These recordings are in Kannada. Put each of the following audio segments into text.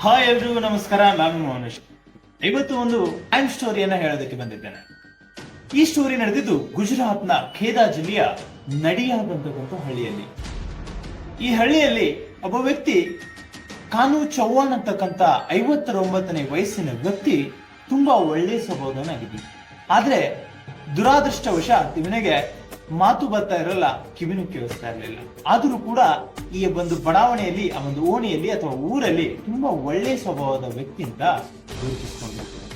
ಹಾಯ್ ಎಲ್ರಿಗೂ ನಮಸ್ಕಾರ. ನಾನು ಮೌನೇಶ್. ಇವತ್ತು ಒಂದು ಕ್ರೈಮ್ ಸ್ಟೋರಿಯನ್ನ ಹೇಳೋದಕ್ಕೆ ಬಂದಿದ್ದೇನೆ. ಈ ಸ್ಟೋರಿ ನಡೆದಿದ್ದು ಗುಜರಾತ್ನ ಖೇದಾ ಜಿಲ್ಲೆಯ ನಡಿಯಾದ್ ಅಂತಕ್ಕಂಥ ಹಳ್ಳಿಯಲ್ಲಿ. ಈ ಹಳ್ಳಿಯಲ್ಲಿ ಒಬ್ಬ ವ್ಯಕ್ತಿ ಕಾನು ಚೌಹಾಣ್ ಅಂತಕ್ಕಂಥ 59ನೇ ವಯಸ್ಸಿನ ವ್ಯಕ್ತಿ ತುಂಬಾ ಒಳ್ಳೆ ಸ್ವಭಾವದವನಾಗಿದ್ದ. ಆದ್ರೆ ದುರಾದೃಷ್ಟವಶಾತ್ ಇವನಿಗೆ ಮಾತು ಬರ್ತಾ ಇರಲ್ಲ, ಕಿವಿನೂ ಕೇಳಿಸ್ತಾ ಇರಲಿಲ್ಲ. ಆದರೂ ಕೂಡ ಈ ಒಂದು ಬಡಾವಣೆಯಲ್ಲಿ, ಆ ಒಂದು ಓಣಿಯಲ್ಲಿ ಅಥವಾ ಊರಲ್ಲಿ ತುಂಬಾ ಒಳ್ಳೆ ಸ್ವಭಾವದ ವ್ಯಕ್ತಿಯಿಂದ ಗುರುತಿಸಿಕೊಂಡಿರ್ತಾರೆ.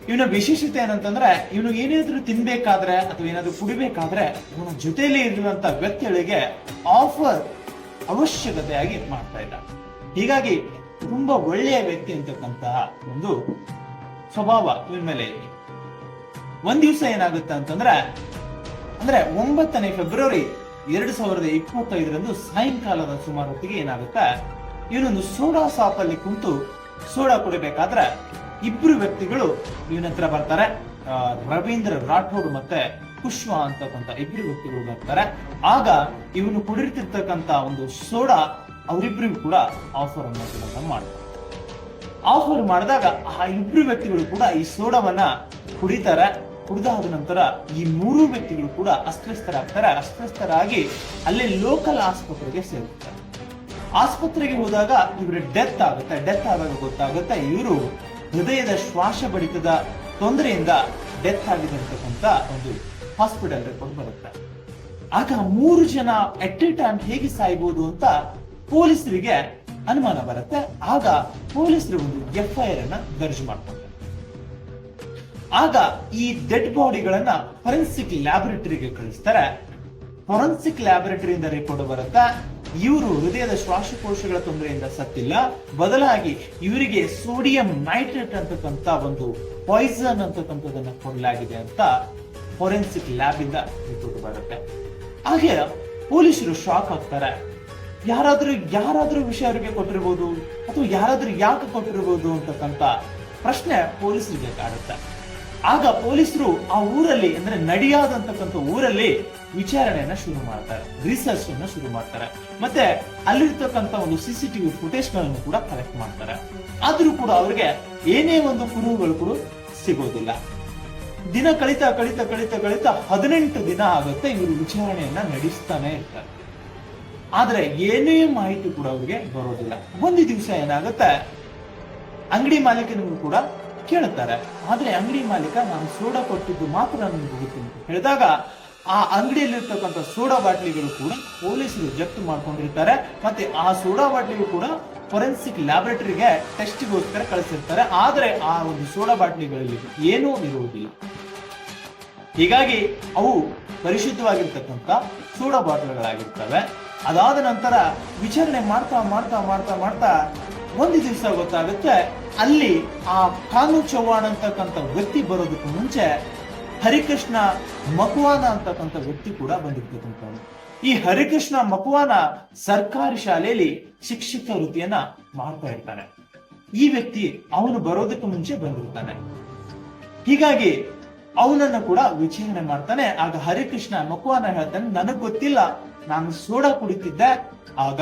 ಇವನ ವಿಶೇಷತೆ ಏನಂತಂದ್ರೆ, ಇವನು ಏನಾದ್ರೂ ತಿನ್ಬೇಕಾದ್ರೆ ಅಥವಾ ಏನಾದ್ರೂ ಕುಡಿಬೇಕಾದ್ರೆ ಇವನ ಜೊತೆಯಲ್ಲಿ ಇರುವಂತ ವ್ಯಕ್ತಿಗಳಿಗೆ ಆಫರ್ ಅವಶ್ಯಕತೆಯಾಗಿ ಮಾಡ್ತಾ ಇದ್ದ. ಹೀಗಾಗಿ ತುಂಬಾ ಒಳ್ಳೆಯ ವ್ಯಕ್ತಿ ಅಂತಕ್ಕಂತಹ ಒಂದು ಸ್ವಭಾವ ಇವನ ಮೇಲೆ ಇದೆ. ಒಂದ್ ದಿವಸ ಏನಾಗುತ್ತೆ ಅಂತಂದ್ರೆ 9ನೇ ಫೆಬ್ರವರಿ 2025 ಸಾಯಂಕಾಲದ ಸುಮಾರು ಹೊತ್ತಿಗೆ ಏನಾಗುತ್ತೆ, ಇವನೊಂದು ಸೋಡಾ ಶಾಪ್ ಅಲ್ಲಿ ಕುಂತು ಸೋಡಾ ಕುಡಿಬೇಕಾದ್ರೆ ಇಬ್ರು ವ್ಯಕ್ತಿಗಳು ಇವನ ಹತ್ರ ಬರ್ತಾರೆ. ರವೀಂದ್ರ ರಾಠೋಡ್ ಮತ್ತೆ ಕುಶ್ವಾ ಅಂತಕ್ಕಂಥ ಇಬ್ರು ವ್ಯಕ್ತಿಗಳು ಬರ್ತಾರೆ. ಆಗ ಇವನು ಕುಡಿರ್ತಿರ್ತಕ್ಕಂಥ ಒಂದು ಸೋಡಾ ಅವರಿಬ್ರಿಗೂ ಕೂಡ ಆಫರ್ ಮಾಡ್ತಾರೆ. ಆಫರ್ ಮಾಡಿದಾಗ ಆ ಇಬ್ರು ವ್ಯಕ್ತಿಗಳು ಕೂಡ ಈ ಸೋಡಾವನ್ನ ಕುಡಿತಾರೆ. ಕುಡಿದಾದ ನಂತರ ಈ ಮೂರು ವ್ಯಕ್ತಿಗಳು ಕೂಡ ಅಸ್ವಸ್ಥರಾಗ್ತಾರೆ. ಅಸ್ವಸ್ಥರಾಗಿ ಅಲ್ಲಿ ಲೋಕಲ್ ಆಸ್ಪತ್ರೆಗೆ ಸೇರುತ್ತಾರೆ. ಆಸ್ಪತ್ರೆಗೆ ಹೋದಾಗ ಇವರು ಡೆತ್ ಆದಾಗ ಗೊತ್ತಾಗುತ್ತೆ ಇವರು ಹೃದಯದ ಶ್ವಾಸ ಬಡಿತದ ತೊಂದರೆಯಿಂದ ಡೆತ್ ಆಗಿದೆ ಅಂತಕ್ಕಂಥ ಒಂದು ಹಾಸ್ಪಿಟಲ್ ರಿಪೋರ್ಟ್ ಬರುತ್ತೆ. ಆಗ 3 ಜನ ಎಟ್ ಎ ಟೈಮ್ ಹೇಗೆ ಸಾಯ್ಬೋದು ಅಂತ ಪೊಲೀಸರಿಗೆ ಅನುಮಾನ ಬರುತ್ತೆ. ಆಗ ಪೊಲೀಸರು ಒಂದು FIR ಅನ್ನ ದರ್ಜ್ ಮಾಡ್ತಾರೆ. ಆಗ ಈ ಡೆಡ್ ಬಾಡಿಗಳನ್ನ ಫೊರೆನ್ಸಿಕ್ ಲ್ಯಾಬೊರೇಟರಿಗೆ ಕಳಿಸ್ತಾರೆ. ಫೊರೆನ್ಸಿಕ್ ಲ್ಯಾಬೊರೇಟರಿಯಿಂದ ರಿಪೋರ್ಟ್ ಬರುತ್ತೆ, ಇವರು ಹೃದಯದ ಶ್ವಾಸಕೋಶಗಳ ತೊಂದರೆಯಿಂದ ಸತ್ತಿಲ್ಲ, ಬದಲಾಗಿ ಇವರಿಗೆ ಸೋಡಿಯಂ ನೈಟ್ರೇಟ್ ಅಂತಕ್ಕಂಥ ಒಂದು ಪಾಯ್ಸನ್ ಅಂತಕ್ಕಂಥದನ್ನ ಕೊಡಲಾಗಿದೆ ಅಂತ ಫೊರೆನ್ಸಿಕ್ ಲ್ಯಾಬ್ ಇಂದ ರಿಪೋರ್ಟ್ ಬರುತ್ತೆ. ಹಾಗೆ ಪೊಲೀಸರು ಶಾಕ್ ಆಗ್ತಾರೆ. ಯಾರಾದ್ರೂ ವಿಷಯ ಅವರಿಗೆ ಕೊಟ್ಟಿರ್ಬೋದು ಅಥವಾ ಯಾರಾದ್ರೂ ಯಾಕೆ ಕೊಟ್ಟಿರ್ಬೋದು ಅಂತಕ್ಕಂಥ ಪ್ರಶ್ನೆ ಪೊಲೀಸರಿಗೆ ಕಾಡುತ್ತೆ. ಆಗ ಪೊಲೀಸರು ಆ ಊರಲ್ಲಿ ಅಂದ್ರೆ ನಡಿಯಾದ್ ಅಂತಕ್ಕಂಥ ಊರಲ್ಲಿ ವಿಚಾರಣೆಯನ್ನ ಶುರು ಮಾಡ್ತಾರೆ, ರಿಸರ್ಚ್ ಅನ್ನ ಶುರು ಮಾಡ್ತಾರೆ. ಮತ್ತೆ ಅಲ್ಲಿರ್ತಕ್ಕಂಥ ಒಂದು CCTV ಫುಟೇಜ್ ಗಳನ್ನು ಕೂಡ ಕಲೆಕ್ಟ್ ಮಾಡ್ತಾರೆ. ಆದ್ರೂ ಕೂಡ ಅವ್ರಿಗೆ ಏನೇ ಒಂದು ಕುರುಹುಗಳು ಕೂಡ ಸಿಗೋದಿಲ್ಲ. ದಿನ ಕಳಿತಾ 18 ದಿನ ಆಗುತ್ತೆ. ಇವರು ವಿಚಾರಣೆಯನ್ನ ನಡೆಸ್ತಾನೆ ಇರ್ತಾರೆ. ಆದ್ರೆ ಏನೇ ಮಾಹಿತಿ ಕೂಡ ಅವ್ರಿಗೆ ಬರೋದಿಲ್ಲ. ಒಂದು ದಿವಸ ಏನಾಗುತ್ತೆ, ಅಂಗಡಿ ಮಾಲೀಕನಿಗೂ ಕೂಡ ಕೇಳುತ್ತಾರೆ. ಆದ್ರೆ ಅಂಗಡಿ ಮಾಲೀಕ ನಾನು ಸೋಡಾ ಕೊಟ್ಟಿದ್ದು ಮಾತ್ರ ನನಗೆ ಗೊತ್ತಿಲ್ಲ ಹೇಳಿದಾಗ ಆ ಅಂಗಡಿಯಲ್ಲಿರ್ತಕ್ಕಂಥ ಸೋಡಾ ಬಾಟ್ಲಿಗಳು ಕೂಡ ಪೊಲೀಸರು ಜಪ್ತು ಮಾಡ್ಕೊಂಡಿರ್ತಾರೆ. ಮತ್ತೆ ಆ ಸೋಡಾ ಬಾಟ್ಲಿಗಳು ಕೂಡ ಫೊರೆನ್ಸಿಕ್ ಲ್ಯಾಬೊರೇಟರಿಗೆ ಟೆಸ್ಟ್ಗೋಸ್ಕರ ಕಳಿಸಿರ್ತಾರೆ. ಆದ್ರೆ ಆ ಒಂದು ಸೋಡಾ ಬಾಟ್ಲಿಗಳಲ್ಲಿ ಏನೂ ಇರುವುದಿಲ್ಲ. ಹೀಗಾಗಿ ಅವು ಪರಿಶುದ್ಧವಾಗಿರ್ತಕ್ಕಂಥ ಸೋಡಾ ಬಾಟ್ಲಿಗಳಾಗಿರ್ತವೆ. ಅದಾದ ನಂತರ ವಿಚಾರಣೆ ಮಾಡ್ತಾ ಒಂದು ದಿವಸ ಗೊತ್ತಾಗುತ್ತೆ, ಅಲ್ಲಿ ಆ ಕಾನು ಚೌಹಾಣ್ ಅಂತಕ್ಕಂಥ ವ್ಯಕ್ತಿ ಬರೋದಕ್ಕೂ ಮುಂಚೆ ಹರಿಕೃಷ್ಣ ಮಕ್ವಾನ ಅಂತಕ್ಕಂಥ ವ್ಯಕ್ತಿ ಕೂಡ ಬಂದಿರ್ತಕ್ಕಂಥವ್ರು. ಈ ಹರಿಕೃಷ್ಣ ಮಕ್ವಾನ ಸರ್ಕಾರಿ ಶಾಲೆಯಲ್ಲಿ ಶಿಕ್ಷಕ ವೃತ್ತಿಯನ್ನ ಮಾಡ್ತಾ ಇರ್ತಾನೆ. ಈ ವ್ಯಕ್ತಿ ಅವನು ಬರೋದಕ್ಕೂ ಮುಂಚೆ ಬಂದಿರ್ತಾನೆ. ಹೀಗಾಗಿ ಅವನನ್ನ ಕೂಡ ವಿಚಾರಣೆ ಮಾಡ್ತಾನೆ. ಆಗ ಹರಿಕೃಷ್ಣ ಮಕ್ವಾನ ಹೇಳ್ತಾನೆ, ನನಗ್ ಗೊತ್ತಿಲ್ಲ, ನಾನು ಸೋಡಾ ಕುಡಿತಿದ್ದೆ. ಆಗ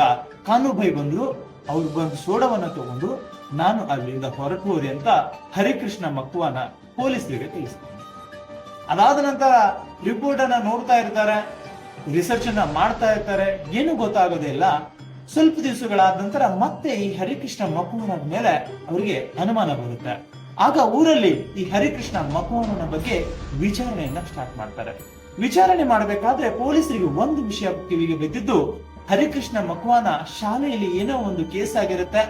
ಕಾನುಭೈ ಬಂದ್ರು, ಅವ್ರು ಬಂದು ಸೋಡಾವನ್ನ ತಗೊಂಡು ನಾನು ಅಲ್ಲಿಂದ ಹೊರಟು ಹೋದೆ ಅಂತ ಹರಿಕೃಷ್ಣ ಮಕ್ವಾನ ಪೊಲೀಸರಿಗೆ ತಿಳಿಸ್ತಾನೆ. ಅದಾದ ನಂತರ ರಿಪೋರ್ಟ್ ಅನ್ನ ನೋಡ್ತಾ ಇರ್ತಾರೆ, ರಿಸರ್ಚ್ ಅನ್ನ ಮಾಡ್ತಾ ಇರ್ತಾರೆ, ಏನು ಗೊತ್ತಾಗೋದೇ ಇಲ್ಲ. ಸ್ವಲ್ಪ ದಿವಸಗಳಾದ ನಂತರ ಮತ್ತೆ ಈ ಹರಿಕೃಷ್ಣ ಮಕ್ವಾನ ಮೇಲೆ ಅವರಿಗೆ ಅನುಮಾನ ಬರುತ್ತೆ. ಆಗ ಊರಲ್ಲಿ ಈ ಹರಿಕೃಷ್ಣ ಮಕ್ವಾನನ ಬಗ್ಗೆ ವಿಚಾರಣೆಯನ್ನ ಸ್ಟಾರ್ಟ್ ಮಾಡ್ತಾರೆ. ವಿಚಾರಣೆ ಮಾಡಬೇಕಾದ್ರೆ ಪೊಲೀಸರಿಗೆ ಒಂದು ವಿಷಯ ಕಿವಿಗೆ ಬಿದ್ದಿದ್ದು, ಹರಿಕೃಷ್ಣ ಮಕ್ವಾನ ಶಾಲೆಯಲ್ಲಿ ಏನೋ ಒಂದು ಕೇಸ್ ಆಗಿರುತ್ತೆ.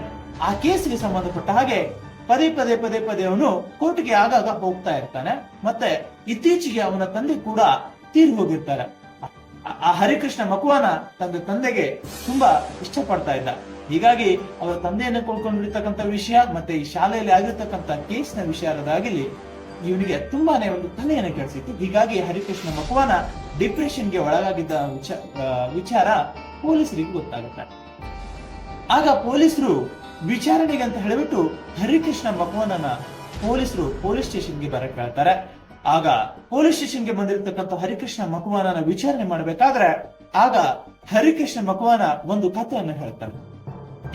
ಆ ಕೇಸ್ಗೆ ಸಂಬಂಧಪಟ್ಟ ಹಾಗೆ ಪದೇ ಅವನು ಕೋರ್ಟ್ಗೆ ಆಗಾಗ ಹೋಗ್ತಾ ಇರ್ತಾನೆ. ಮತ್ತೆ ಇತ್ತೀಚೆಗೆ ಅವನ ತಂದೆ ಕೂಡ ತೀರ್ ಹೋಗಿರ್ತಾರೆ. ಆ ಹರಿಕೃಷ್ಣ ಮಕ್ವಾನ ತನ್ನ ತಂದೆಗೆ ತುಂಬಾ ಇಷ್ಟಪಡ್ತಾ ಇದ್ದ. ಹೀಗಾಗಿ ಅವರ ತಂದೆಯನ್ನು ಕಳ್ಕೊಂಡಿರ್ತಕ್ಕಂಥ ವಿಷಯ ಮತ್ತೆ ಈ ಶಾಲೆಯಲ್ಲಿ ಆಗಿರ್ತಕ್ಕಂಥ ಕೇಸ್ನ ವಿಚಾರದಾಗಲಿ ಇವನಿಗೆ ತುಂಬಾನೇ ಒಂದು ತಲೆಯನ್ನು ಕೆಡಿಸಿತ್ತು. ಹೀಗಾಗಿ ಹರಿಕೃಷ್ಣ ಮಕ್ವಾನ ಡಿಪ್ರೆಷನ್ಗೆ ಒಳಗಾಗಿದ್ದ ವಿಚಾರ ಪೊಲೀಸರಿಗೆ ಗೊತ್ತಾಗುತ್ತೆ. ಆಗ ಪೊಲೀಸರು ವಿಚಾರಣೆಗೆ ಅಂತ ಹೇಳಿಬಿಟ್ಟು ಹರಿಕೃಷ್ಣ ಮಕ್ವಾನನ ಪೊಲೀಸರು ಪೊಲೀಸ್ ಸ್ಟೇಷನ್ಗೆ ಬರಕ್ ಹೇಳ್ತಾರೆ. ಆಗ ಪೊಲೀಸ್ ಸ್ಟೇಷನ್ಗೆ ಬಂದಿರತಕ್ಕಂಥ ಹರಿಕೃಷ್ಣ ಮಕ್ವಾನನ ವಿಚಾರಣೆ ಮಾಡಬೇಕಾದ್ರೆ ಆಗ ಹರಿಕೃಷ್ಣ ಮಕ್ವಾನ ಒಂದು ಕಥೆಯನ್ನು ಹೇಳ್ತಾನೆ.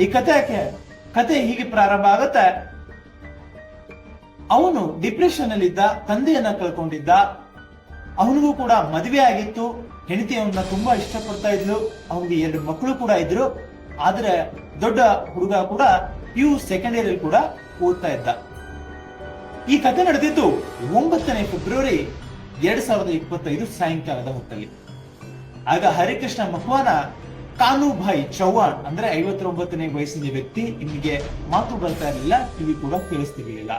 ಈ ಕಥೆಗೆ ಕತೆ ಹೀಗೆ ಪ್ರಾರಂಭ ಆಗತ್ತೆ. ಅವನು ಡಿಪ್ರೆಷನ್ ಅಲ್ಲಿ ಇದ್ದ, ತಂದೆಯನ್ನ ಕಳ್ಕೊಂಡಿದ್ದ, ಅವನಿಗೂ ಕೂಡ ಮದುವೆ ಆಗಿತ್ತು, ಹೆಂಡತಿ ಅವನ್ನ ತುಂಬಾ ಇಷ್ಟಪಡ್ತಾ ಇದ್ಲು, ಅವನಿಗೆ 2 ಮಕ್ಕಳು ಕೂಡ ಇದ್ರು. ಆದ್ರೆ ದೊಡ್ಡ ಹುಡುಗ ಕೂಡ PU ಸೆಕೆಂಡ್ ಇಯರ್ ಅಲ್ಲಿ ಕೂಡ ಓದ್ತಾ ಇದ್ದ. ಈ ಕತೆ ನಡೆದಿದ್ದು 9ನೇ ಫೆಬ್ರವರಿ 2025 ಸಾಯಂಕಾಲದ ಹೊತ್ತಲ್ಲಿ. ಆಗ ಹರಿಕೃಷ್ಣ ಮಕ್ವಾನ ಕಾನುಭಾಯಿ ಚೌಹಾಣ್ ಅಂದ್ರೆ 59ನೇ ವಯಸ್ಸಿನ ವ್ಯಕ್ತಿ, ನಿಮಗೆ ಮಾತು ಬರ್ತಾ ಇರಲಿಲ್ಲ, ಟಿವಿ ಕೂಡ ಕೇಳಿಸ್ತಿರ್ಲಿಲ್ಲ.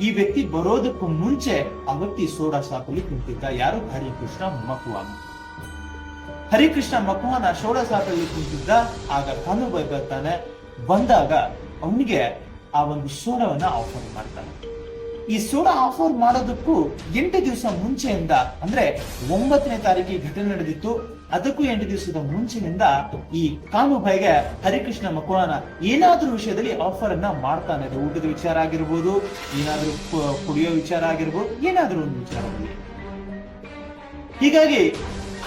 ಈ ವ್ಯಕ್ತಿ ಬರೋದಕ್ಕೂ ಮುಂಚೆ ಆ ವ್ಯಕ್ತಿ ಸೋಡಾ ಶಾಪಲ್ಲಿ ಕುಂತಿದ್ದ. ಯಾರು? ಹರಿಕೃಷ್ಣ ಮಕ್ವಾನ. ಹರಿಕೃಷ್ಣ ಮಕ್ವಾನ ಸೋಡಾ ಶಾಪಲ್ಲಿ ಕುಂತಿದ್ದ. ಆಗ ಕಾನುಭಾಯಿ ಬರ್ತಾನೆ. ಬಂದಾಗ ಅವನಿಗೆ ಆ ಒಂದು ಸೋಡಾವನ್ನ ಆಫರ್ ಮಾಡ್ತಾನೆ. ಈ ಸೋಡಾ ಆಫರ್ ಮಾಡೋದಕ್ಕೂ 8 ದಿವಸ ಮುಂಚೆಯಿಂದ, ಅಂದ್ರೆ 9ನೇ ತಾರೀಕಿಗೆ ಘಟನೆ ನಡೆದಿತ್ತು, ಅದಕ್ಕೂ 8 ದಿವಸದ ಮುಂಚಿನಿಂದ ಈ ಕಾನುಭಾಯಿಗೆ ಹರಿಕೃಷ್ಣ ಮಕ್ವಾನ ಏನಾದ್ರೂ ವಿಷಯದಲ್ಲಿ ಆಫರ್ ಅನ್ನ ಮಾಡ್ತಾನೆ. ಅದು ಊಟದ ವಿಚಾರ ಆಗಿರ್ಬೋದು, ಏನಾದ್ರೂ ಕುಡಿಯೋ ವಿಚಾರ ಆಗಿರ್ಬೋದು, ಏನಾದ್ರೂ ಒಂದು ವಿಚಾರದಲ್ಲಿ. ಹೀಗಾಗಿ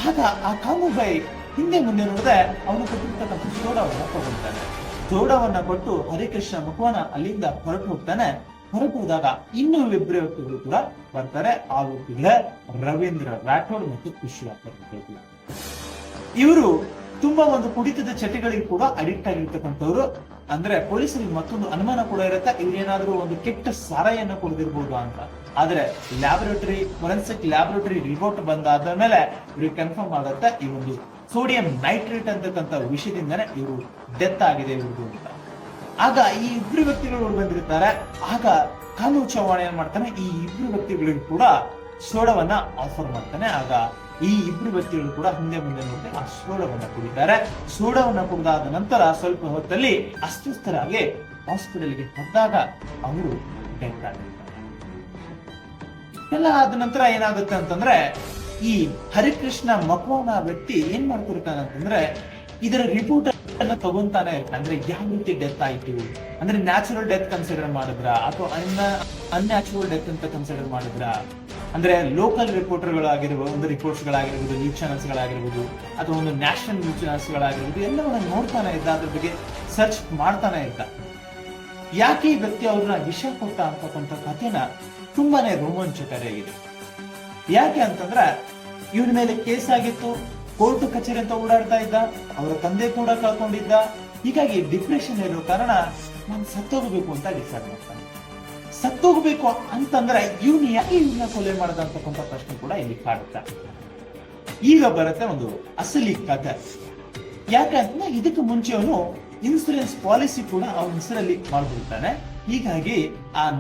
ಆಗ ಆ ಕಾನುಭಾಯಿ ಹಿಂದೆ ಮುಂದೆ ನೋಡಿದ್ರೆ ಅವನು ಕೊಟ್ಟಿರ್ತಕ್ಕಂಥ ಸೋಡಾವನ್ನ ತಗೊಳ್ತಾನೆ. ಸೋಡಾವನ್ನ ಕೊಟ್ಟು ಹರಿಕೃಷ್ಣ ಮಕ್ವಾನ ಅಲ್ಲಿಂದ ಹೊರಟು ಹೋಗ್ತಾನೆ. ಹೊರಟು ಹೋದಾಗ ಇನ್ನೂ 2 ವ್ಯಕ್ತಿಗಳು ಕೂಡ ಬರ್ತಾರೆ. ಆ ವ್ಯಕ್ತಿಗಳೇ ರವೀಂದ್ರ ರಾಠೋಡ್ ಮತ್ತು ಖುಷಿಯಾಗ್ತಕ್ಕಂಥವ್ರು. ಇವರು ತುಂಬಾ ಒಂದು ಕುಡಿತದ ಚಟಗಳಿಗೆ ಕೂಡ ಅಡಿಕ್ಟ್ ಆಗಿರ್ತಕ್ಕಂಥವ್ರು. ಅಂದ್ರೆ ಪೊಲೀಸರಿಗೆ ಮತ್ತೊಂದು ಅನುಮಾನ ಕೂಡ ಇರುತ್ತೆ, ಇವ್ರೇನಾದ್ರೂ ಒಂದು ಕೆಟ್ಟ ಸಾರಾಯಿಯನ್ನ ಕುಡಿದಿರ್ಬೋದು ಅಂತ. ಆದ್ರೆ ಫೊರೆನ್ಸಿಕ್ ಲ್ಯಾಬೊರೇಟರಿ ರಿಪೋರ್ಟ್ ಬಂದಾದ ಮೇಲೆ ಇವ್ರಿಗೆ ಕನ್ಫರ್ಮ್ ಆಗುತ್ತೆ, ಈ ಒಂದು ಸೋಡಿಯಂ ನೈಟ್ರೇಟ್ ಅಂತಕ್ಕಂಥ ವಿಷಯದಿಂದನೇ ಇವರು ಡೆತ್ ಆಗಿದೆ ಇವ್ರದ್ದು ಅಂತ. ಆಗ ಈ 2 ವ್ಯಕ್ತಿಗಳು ಬಂದಿರ್ತಾರೆ. ಆಗ ಕಾನು ಚೌಹಾಣ್ ಏನ್ ಮಾಡ್ತಾನೆ, ಈ 2 ವ್ಯಕ್ತಿಗಳಿಗೂ ಕೂಡ ಸೋಡಾವನ್ನ ಆಫರ್ ಮಾಡ್ತಾನೆ. ಆಗ ಈ 2 ವ್ಯಕ್ತಿಗಳು ಕೂಡ ಹಿಂದೆ ಮುಂದೆ ನೋಡಿ ಆ ಸೋಡಾವನ್ನ ಕುಡಿತಾರೆ. ಸೋಡಾವನ್ನ ಕುಡಿದಾದ ನಂತರ ಸ್ವಲ್ಪ ಹೊತ್ತಲ್ಲಿ ಅಸ್ವಸ್ಥರಾಗಿ ಹಾಸ್ಪಿಟಲ್ಗೆ ಬಂದಾಗ ಅವರು ಡೆತ್ ಆಗಿರ್ತಾರೆ. ಎಲ್ಲ ಆದ ನಂತರ ಏನಾಗುತ್ತೆ ಅಂತಂದ್ರೆ, ಈ ಹರಿಕೃಷ್ಣ ಮಕ್ವಾನ ವ್ಯಕ್ತಿ ಏನ್ ಮಾಡ್ತಿರ್ತಾನೆ ಅಂತಂದ್ರೆ, ಇದರ ರಿಪೋರ್ಟ್ ಅನ್ನ ತಗೊಂತಾನೆ ಇರ್ತಾನೆ. ಅಂದ್ರೆ ಯಾವ ರೀತಿ ಡೆತ್ ಆಯ್ತು, ಅಂದ್ರೆ ನ್ಯಾಚುರಲ್ ಡೆತ್ ಕನ್ಸಿಡರ್ ಮಾಡಿದ್ರ ಅಥವಾ ಅನ್ಯಾಚುರಲ್ ಡೆತ್ ಅಂತ ಕನ್ಸಿಡರ್ ಮಾಡಿದ್ರ, ಅಂದ್ರೆ ಲೋಕಲ್ ರಿಪೋರ್ಟರ್ಗಳಾಗಿರ್ಬೋದು, ಒಂದು ರಿಪೋರ್ಟ್ಸ್ ಗಳಾಗಿರ್ಬೋದು, ನ್ಯೂಸ್ ಚಾನೆಲ್ಸ್ ಗಳಾಗಿರ್ಬೋದು, ಅಥವಾ ಒಂದು ನ್ಯಾಷನಲ್ ನ್ಯೂಸ್ ಚಾನೆಲ್ಸ್ ಗಳಾಗಿರ್ಬೋದು, ಎಲ್ಲವನ್ನ ನೋಡ್ತಾನೆ ಇದ್ದ, ಅದ್ರ ಬಗ್ಗೆ ಸರ್ಚ್ ಮಾಡ್ತಾನೆ ಇದ್ದ. ಯಾಕೆ ಈ ವ್ಯಕ್ತಿ ಅವ್ರನ್ನ ವಿಷ ಕೊಟ್ಟ ಅಂತಕ್ಕಂಥ ಕಥೆನ ತುಂಬಾನೇ ರೋಮಾಂಚಕಾರಿಯಾಗಿದೆ. ಯಾಕೆ ಅಂತಂದ್ರೆ, ಇವನ ಮೇಲೆ ಕೇಸ್ ಆಗಿತ್ತು, ಕೋರ್ಟ್ ಕಚೇರಿ ಅಂತ ಓಡಾಡ್ತಾ ಇದ್ದ, ಅವರ ತಂದೆ ಕೂಡ ಕಳ್ಕೊಂಡಿದ್ದ. ಹೀಗಾಗಿ ಡಿಪ್ರೆಷನ್ ಇರೋ ಕಾರಣ ನಾನು ಸತ್ತೋಗ್ಬೇಕು ಅಂತ ಡಿಸೈಡ್ ಮಾಡ್ತಾನೆ. ಸತ್ತೋಗ್ಬೇಕು ಅಂತಂದ್ರೆ ಇವನು ಯಾಕೆ ಇವನ್ನ ಕೊಲೆ ಮಾಡದಂತಕ್ಕಂಥ ಪ್ರಶ್ನೆ ಕೂಡ ಇಲ್ಲಿ ಕಾಡುತ್ತೆ. ಈಗ ಬರುತ್ತೆ ಒಂದು ಅಸಲಿ ಕಥೆ. ಯಾಕಂದ್ರೆ ಇದಕ್ಕೆ ಮುಂಚೆ ಅವನು ಇನ್ಸೂರೆನ್ಸ್ ಪಾಲಿಸಿ ಕೂಡ ಅವನ ಹೆಸರಲ್ಲಿ ಮಾಡ್ಬಿಡ್ತಾನೆ. ಹೀಗಾಗಿ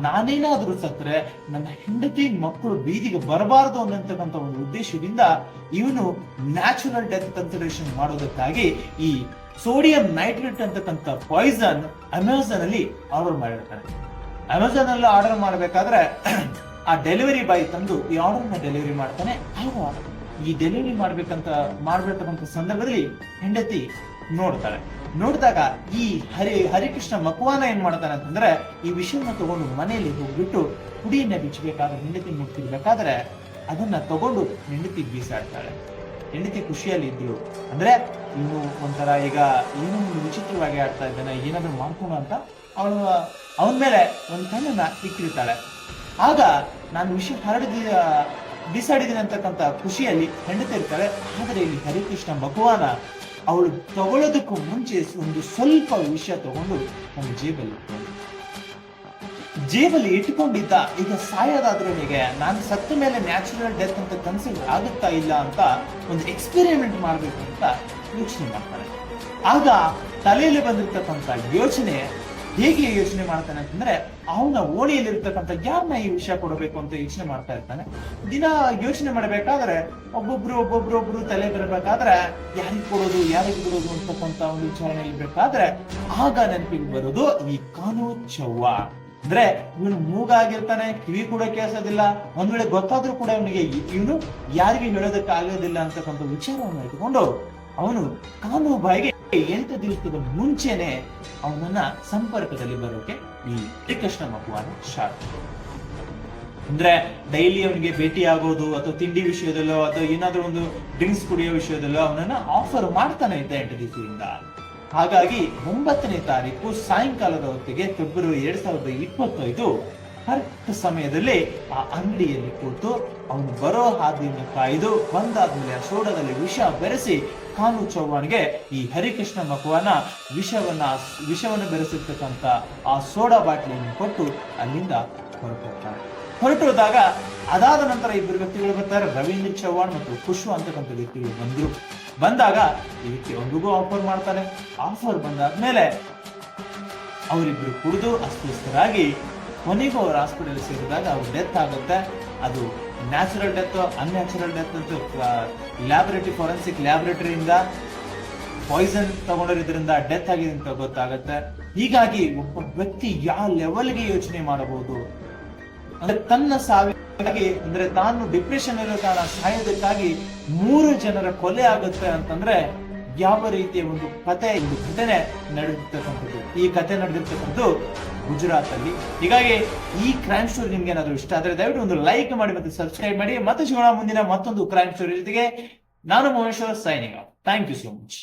ನಾನೇನಾದ್ರೂ ಸತ್ರೆ ನನ್ನ ಹೆಂಡತಿ ಮಕ್ಕಳು ಬೀದಿಗೆ ಬರಬಾರದು ಅನ್ನತಕ್ಕಂಥ ಒಂದು ಉದ್ದೇಶದಿಂದ ಇವನು ನ್ಯಾಚುರಲ್ ಡೆತ್ ಕನ್ಸಿಡರೇಷನ್ ಮಾಡೋದಕ್ಕಾಗಿ ಈ ಸೋಡಿಯಂ ನೈಟ್ರೇಟ್ ಅಂತಕ್ಕಂಥ ಪಾಯ್ಸನ್ ಅಮೆಝಾನ್ ಅಲ್ಲಿ ಆರ್ಡರ್ ಮಾಡಿರ್ತಾನೆ. ಅಮೆಝಾನ್ ಅಲ್ಲಿ ಆರ್ಡರ್ ಮಾಡಬೇಕಾದ್ರೆ ಆ ಡೆಲಿವರಿ ಬಾಯ್ ತಂದು ಈ ಆರ್ಡರ್ ನ ಡೆಲಿವರಿ ಮಾಡ್ತಾನೆ. ಆಗ ಈ ಡೆಲಿವರಿ ಮಾಡ್ಬೇಕಂತ ಸಂದರ್ಭದಲ್ಲಿ ಹೆಂಡತಿ ನೋಡ್ತಾಳೆ. ನೋಡಿದಾಗ ಈ ಹರಿಕೃಷ್ಣ ಮಕ್ವಾನ ಏನ್ ಮಾಡ್ತಾನೆ ಅಂತಂದ್ರೆ, ಈ ವಿಷಯನ ತಗೊಂಡು ಮನೆಯಲ್ಲಿ ಹೋಗ್ಬಿಟ್ಟು ಕುಡಿಯನ್ನ ಬಿಚ್ಚಬೇಕಾದ್ರೆ, ಹೆಂಡತಿ ಮುಟ್ಟಿರ್ಬೇಕಾದ್ರೆ ಅದನ್ನ ತಗೊಂಡು ಹೆಂಡತಿ ಬೀಸಾಡ್ತಾಳೆ. ಹೆಂಡತಿ ಖುಷಿಯಲ್ಲಿ ಇದ್ರು. ಅಂದ್ರೆ ಇನ್ನು ಒಂಥರ ಈಗ ಏನೋ ಒಂದು ವಿಚಿತ್ರವಾಗಿ ಆಡ್ತಾ ಇದ್ದಾನೆ, ಏನಾದ್ರು ಮಾಡ್ಕೊಂಡು ಅಂತ ಅವನ ಮೇಲೆ ಒಂದ್ ಕಣ್ಣನ್ನ ಇಟ್ಟಿರ್ತಾಳೆ. ಆಗ ನಾನು ವಿಷಯ ಬಿಸಾಡಿದ್ದೀನಿ ಅಂತಕ್ಕಂಥ ಖುಷಿಯಲ್ಲಿ ಹೆಂಡತಿ ಇರ್ತಾಳೆ. ಆದ್ರೆ ಇಲ್ಲಿ ಹರಿಕೃಷ್ಣ ಮಕ್ವಾನ ಅವಳು ತಗೊಳ್ಳೋದಕ್ಕೂ ಮುಂಚೆ ಒಂದು ಸ್ವಲ್ಪ ವಿಷಯ ತಗೊಂಡು ನನ್ನ ಜೇಬಲ್ಲಿ ಇಟ್ಕೊಂಡಿದ್ದ. ಈಗ ಸಾಯೋದಾದ್ರವನಿಗೆ ನಾನು ಸತ್ತ ಮೇಲೆ ನ್ಯಾಚುರಲ್ ಡೆತ್ ಅಂತ ಕನ್ಸಿಡರ್ ಆಗುತ್ತಾ ಇಲ್ಲ ಅಂತ ಒಂದು ಎಕ್ಸ್ಪೆರಿಮೆಂಟ್ ಮಾಡ್ಬೇಕು ಅಂತ ಯೋಚನೆ ಮಾಡ್ತಾನೆ. ಆಗ ತಲೆಯಲ್ಲಿ ಬಂದಿರ್ತಕ್ಕಂಥ ಯೋಚನೆ ಹೇಗೆ ಯೋಚನೆ ಮಾಡ್ತಾನೆ ಅಂತಂದ್ರೆ, ಅವನ ಓಣಿಯಲ್ಲಿರ್ತಕ್ಕಂಥ ಯಾರನ್ನ ಈ ವಿಷಯ ಕೊಡಬೇಕು ಅಂತ ಯೋಚನೆ ಮಾಡ್ತಾ ಇರ್ತಾನೆ. ದಿನ ಯೋಚನೆ ಮಾಡ್ಬೇಕಾದ್ರೆ ಒಬ್ಬೊಬ್ರು ತಲೆ ಬರಬೇಕಾದ್ರೆ ಯಾರಿಗೆ ಬಿಡೋದು ಅಂತಕ್ಕಂಥ ಒಂದು ವಿಚಾರಣೆ ಇರ್ಬೇಕಾದ್ರೆ ಆಗ ನೆನಪಿಗೆ ಬರೋದು ಈ ಕಾನು ಚೌಹಾಣ್. ಅಂದ್ರೆ ಇವನು ಮೂಗಾಗಿರ್ತಾನೆ, ಕಿವಿ ಕೂಡ ಕೇಳಿಸೋದಿಲ್ಲ, ಒಂದ್ ವೇಳೆ ಗೊತ್ತಾದ್ರೂ ಕೂಡ ಇವನು ಯಾರಿಗೆ ಹೇಳೋದಕ್ಕೆ ಆಗೋದಿಲ್ಲ ಅಂತಕ್ಕಂಥ ವಿಚಾರವನ್ನು ಇಟ್ಕೊಂಡು ಅವನು ಕಾನುಭಾಯಿಗೆ 8 ದಿವಸದ ಮುಂಚೆನೆ ಅವನನ್ನ ಸಂಪರ್ಕದಲ್ಲಿ ಬರೋಕೆ ಈ ಹರಿಕೃಷ್ಣ ಮಕ್ವಾನ ಶಾರ್ಟ್. ಅಂದ್ರೆ ಡೈಲಿ ಅವನಿಗೆ ಭೇಟಿ ಆಗೋದು ಅಥವಾ ತಿಂಡಿ ವಿಷಯದಲ್ಲೋ ಅಥವಾ ಏನಾದ್ರೂ ಒಂದು ಡ್ರಿಂಕ್ಸ್ ಕುಡಿಯೋ ವಿಷಯದಲ್ಲೋ ಅವನನ್ನ ಆಫರ್ ಮಾಡ್ತಾನೆ ಇದ್ದ 8 ದಿವಸದಿಂದ. ಹಾಗಾಗಿ 9ನೇ ತಾರೀಕು ಸಾಯಂಕಾಲದ ಹೊತ್ತಿಗೆ ಫೆಬ್ರವರಿ 2025 ಕರೆಕ್ಟ್ ಸಮಯದಲ್ಲಿ ಆ ಅಂಗಡಿಯಲ್ಲಿ ಕೂತು ಅವನು ಬರೋ ಹಾದಿಯನ್ನು ಕಾಯ್ದು ಬಂದಾದ್ಮೇಲೆ ಆ ಸೋಡಾದಲ್ಲಿ ವಿಷ ಬೆರೆಸಿ ಕಾನು ಚೌಹಾಣ್ಗೆ ಈ ಹರಿಕೃಷ್ಣ ಮಕವಾನ ವಿಷವನ್ನು ಬೆರೆಸಿರ್ತಕ್ಕಂಥ ಆ ಸೋಡಾ ಬಾಟ್ಲಿಯನ್ನು ಕೊಟ್ಟು ಅಲ್ಲಿಂದ ಹೊರಟೋದಾಗ ಅದಾದ ನಂತರ ಇಬ್ಬರು ವ್ಯಕ್ತಿಗಳು ಬರ್ತಾರೆ. ರವೀಂದ್ರ ಚೌಹಾಣ್ ಮತ್ತು ಖುಷ್ವಾ ಅಂತಕ್ಕಂಥ ವ್ಯಕ್ತಿಗಳು ಬಂದಾಗ ಈ ವ್ಯಕ್ತಿ ಅವ್ರಿಗೂ ಆಫರ್ ಮಾಡ್ತಾನೆ. ಆಫರ್ ಬಂದಾದ್ಮೇಲೆ ಅವರಿಬ್ರು ಕುಡಿದು ಅಸ್ವಸ್ಥರಾಗಿ ಕೊನೆಗೂ ಅವ್ರ ಹಾಸ್ಪಿಟಲ್ ಸೇರಿದಾಗ ಅವ್ರ ಡೆತ್ ಆಗುತ್ತೆ. ಅದು ನ್ಯಾಚುರಲ್ ಡೆತ್, ಅನ್ಯಾಚುರಲ್ ಡೆತ್ ಅಂತ ಫಾರೆನ್ಸಿಕ್ ಲ್ಯಾಬೊರೇಟರಿಯಿಂದ ಪಾಯ್ಸನ್ ತಗೊಂಡಿರೋದ್ರಿಂದ ಡೆತ್ ಆಗಿದೆ ಅಂತ ಗೊತ್ತಾಗುತ್ತೆ. ಹೀಗಾಗಿ ಒಬ್ಬ ವ್ಯಕ್ತಿ ಯಾವ ಲೆವೆಲ್ಗೆ ಯೋಚನೆ ಮಾಡಬಹುದು ಅಂದ್ರೆ ತನ್ನ ಸಾವಿಗಾಗಿ, ಅಂದ್ರೆ ತಾನು ಡಿಪ್ರೆಷನ್ ಇರೋ ಕಾರಣ ಸಾಯೋದಕ್ಕಾಗಿ 3 ಜನರ ಕೊಲೆ ಆಗುತ್ತೆ ಅಂತಂದ್ರೆ ಯಾವ ರೀತಿಯ ಒಂದು ಘಟನೆ ನಡೆದಿರ್ತಕ್ಕಂಥದ್ದು. ಈ ಕತೆ ನಡೆದಿರ್ತಕ್ಕಂಥದ್ದು ಗುಜರಾತ್ ಅಲ್ಲಿ. ಹೀಗಾಗಿ ಈ ಕ್ರೈಮ್ ಸ್ಟೋರಿ ನಿಮ್ಗೆ ಏನಾದ್ರು ಇಷ್ಟ ಆದ್ರೆ ದಯವಿಟ್ಟು ಒಂದು ಲೈಕ್ ಮಾಡಿ ಮತ್ತೆ ಸಬ್ಸ್ಕ್ರೈಬ್ ಮಾಡಿ. ಮತ್ತೆ ಸಿಗೋಣ ಮುಂದಿನ ಮತ್ತೊಂದು ಕ್ರೈಮ್ ಸ್ಟೋರಿ ಜೊತೆಗೆ. ನಾನು Maheshwar signing off. Thank you so much.